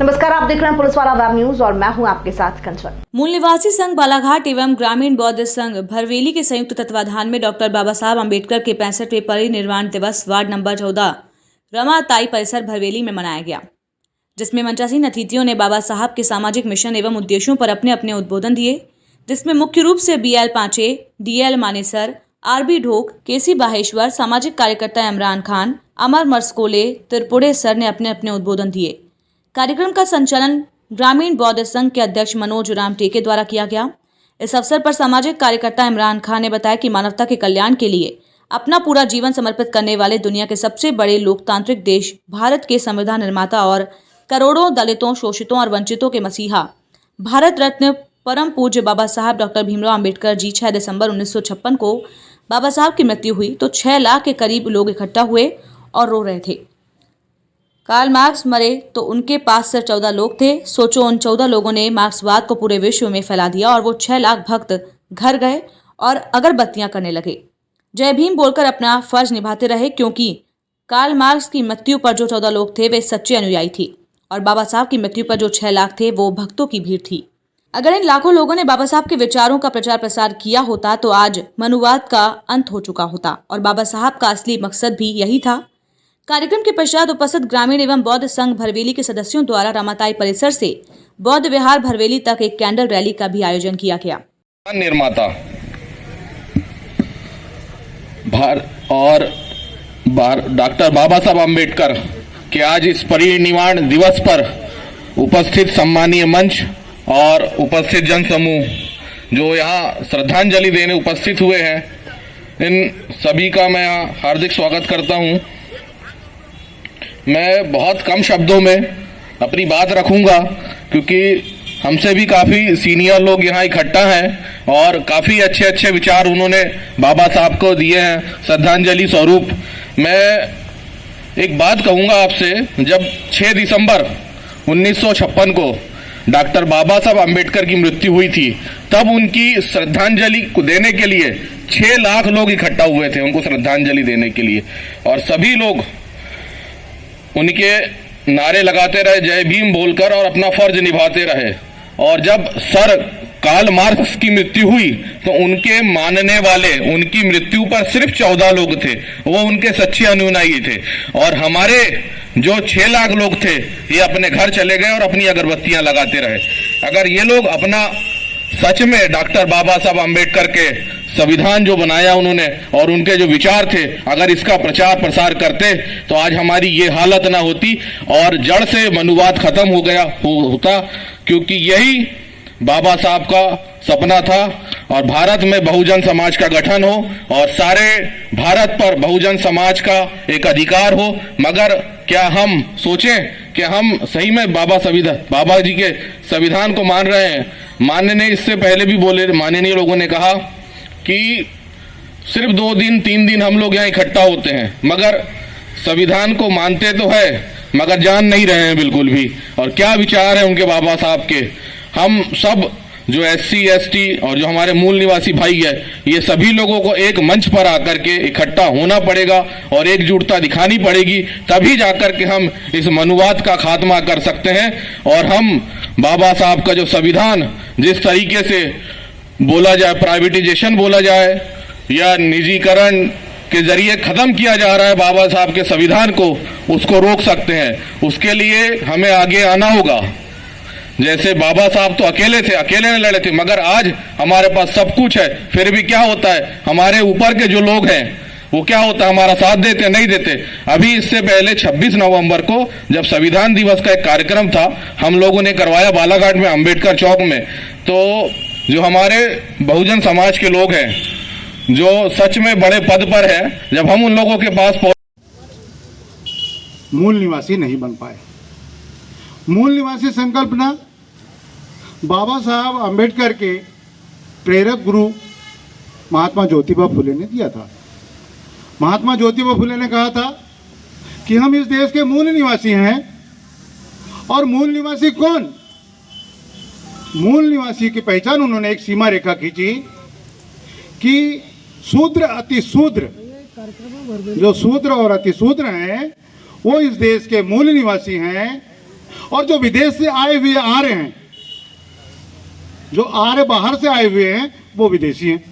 नमस्कार, आप देख रहे हैं पुलिस वाला वेब न्यूज और मैं हूं आपके साथ कंचन। मूल निवासी संघ बालाघाट एवं ग्रामीण बौद्ध संघ भरवेली के संयुक्त तत्वाधान में डॉक्टर बाबा साहब अम्बेडकर के 65वें परिनिर्वाण दिवस वार्ड नंबर 14 रमाताई परिसर भरवेली में मनाया गया, जिसमें मंचासीन अतिथियों ने बाबा साहब के सामाजिक मिशन एवं उद्देश्यों पर अपने अपने उद्बोधन दिए, जिसमें मुख्य रूप से BL पांचे, DL मानेसर, RB ढोक, KC बाहेश्वर, सामाजिक कार्यकर्ता इमरान खान, अमर मर्सकोले, त्रिपुरे सर ने अपने अपने उद्बोधन दिए। कार्यक्रम का संचालन ग्रामीण बौद्ध संघ के अध्यक्ष मनोज राम टेके द्वारा किया गया। इस अवसर पर सामाजिक कार्यकर्ता इमरान खान ने बताया कि मानवता के कल्याण के लिए अपना पूरा जीवन समर्पित करने वाले दुनिया के सबसे बड़े लोकतांत्रिक देश भारत के संविधान निर्माता और करोड़ों दलितों, शोषितों और वंचितों के मसीहा भारत रत्न परम पूज्य बाबा साहब डॉक्टर भीमराव अम्बेडकर जी 6 दिसंबर 1956 को बाबा साहब की मृत्यु हुई तो 6 लाख के करीब लोग इकट्ठा हुए और रो रहे थे। कार्ल मार्क्स मरे तो उनके पास सिर्फ 14 लोग थे। सोचो, उन 14 लोगों ने मार्क्सवाद को पूरे विश्व में फैला दिया और वो 6 लाख भक्त घर गए और अगरबत्तियां करने लगे, जय भीम बोलकर अपना फर्ज निभाते रहे, क्योंकि कार्ल मार्क्स की मृत्यु पर जो 14 लोग थे वे सच्चे अनुयायी थे और बाबा साहब की मृत्यु पर जो 6 लाख थे वो भक्तों की भीड़ थी। अगर इन लाखों लोगों ने बाबा साहब के विचारों का प्रचार प्रसार किया होता तो आज मनुवाद का अंत हो चुका होता और बाबा साहब का असली मकसद भी यही था। कार्यक्रम के पश्चात उपस्थित ग्रामीण एवं बौद्ध संघ भरवेली के सदस्यों द्वारा रमाताई परिसर से बौद्ध विहार भरवेली तक एक कैंडल रैली का भी आयोजन किया गया। निर्माता और डॉक्टर बाबा साहब अम्बेडकर के आज इस परिनिर्वाण दिवस पर उपस्थित सम्मानीय मंच और उपस्थित जन समूह जो यहाँ श्रद्धांजलि देने उपस्थित हुए हैं, इन सभी का मैं हार्दिक स्वागत करता हूँ। मैं बहुत कम शब्दों में अपनी बात रखूंगा क्योंकि हमसे भी काफ़ी सीनियर लोग यहाँ इकट्ठा हैं और काफ़ी अच्छे अच्छे विचार उन्होंने बाबा साहब को दिए हैं श्रद्धांजलि स्वरूप। मैं एक बात कहूँगा आपसे, जब 6 दिसंबर 1956 को डॉक्टर बाबा साहब अम्बेडकर की मृत्यु हुई थी तब उनकी श्रद्धांजलि को देने के लिए 6 लाख लोग इकट्ठा हुए थे उनको श्रद्धांजलि देने के लिए, और सभी लोग उनके नारे लगाते रहे, जय भीम बोलकर, और अपना फर्ज निभाते रहे। और जब सर कार्ल मार्क्स की मृत्यु हुई तो उनके मानने वाले उनकी मृत्यु पर सिर्फ 14 लोग थे, वो उनके सच्चे अनुयायी थे, और हमारे जो 6 लाख लोग थे ये अपने घर चले गए और अपनी अगरबत्तियां लगाते रहे। अगर ये लोग अपना सच में डॉक्टर बाबा साहब अम्बेडकर के संविधान जो बनाया उन्होंने और उनके जो विचार थे, अगर इसका प्रचार प्रसार करते तो आज हमारी ये हालत ना होती और जड़ से मनुवाद खत्म हो गया होता, क्योंकि यही बाबा साहब का सपना था और भारत में बहुजन समाज का गठन हो और सारे भारत पर बहुजन समाज का एक अधिकार हो। मगर क्या हम सोचें कि हम सही में बाबा जी के संविधान को मान रहे हैं? मानने इससे पहले भी बोले, माननीय लोगों ने कहा कि सिर्फ 2 दिन 3 दिन हम लोग यहाँ इकट्ठा होते हैं, मगर संविधान को मानते तो है मगर जान नहीं रहे हैं बिल्कुल भी। और क्या विचार है उनके बाबा साहब के। हम सब जो SC ST और जो हमारे मूल निवासी भाई है, ये सभी लोगों को एक मंच पर आकर के इकट्ठा होना पड़ेगा और एकजुटता दिखानी पड़ेगी, तभी जाकर के हम इस मनुवाद का खात्मा कर सकते हैं। और हम बाबा साहब का जो संविधान जिस तरीके से बोला जाए, प्राइवेटाइजेशन बोला जाए या निजीकरण के जरिए खत्म किया जा रहा है बाबा साहब के संविधान को, उसको रोक सकते हैं। उसके लिए हमें आगे आना होगा। जैसे बाबा साहब तो अकेले थे, अकेले ने लड़े थे, मगर आज हमारे पास सब कुछ है, फिर भी क्या होता है, हमारे ऊपर के जो लोग हैं वो क्या होता है, हमारा साथ देते नहीं देते। अभी इससे पहले 26 नवंबर को जब संविधान दिवस का एक कार्यक्रम था, हम लोगों ने करवाया बालाघाट में अम्बेडकर चौक में, तो जो हमारे बहुजन समाज के लोग हैं जो सच में बड़े पद पर है, जब हम उन लोगों के पास मूल निवासी नहीं बन पाए। मूल निवासी संकल्पना बाबा साहब अम्बेडकर के प्रेरक गुरु महात्मा ज्योतिबा फुले ने दिया था। महात्मा ज्योतिबा फुले ने कहा था कि हम इस देश के मूल निवासी हैं। और मूल निवासी कौन? मूल निवासी की पहचान उन्होंने एक सीमा रेखा खींची कि शूद्र अति शूद्र, जो शूद्र और अति शूद्र हैं वो इस देश के मूल निवासी हैं और जो विदेश से आए हुए आ रहे हैं, जो आ रहे बाहर से आए हुए हैं, वो विदेशी हैं।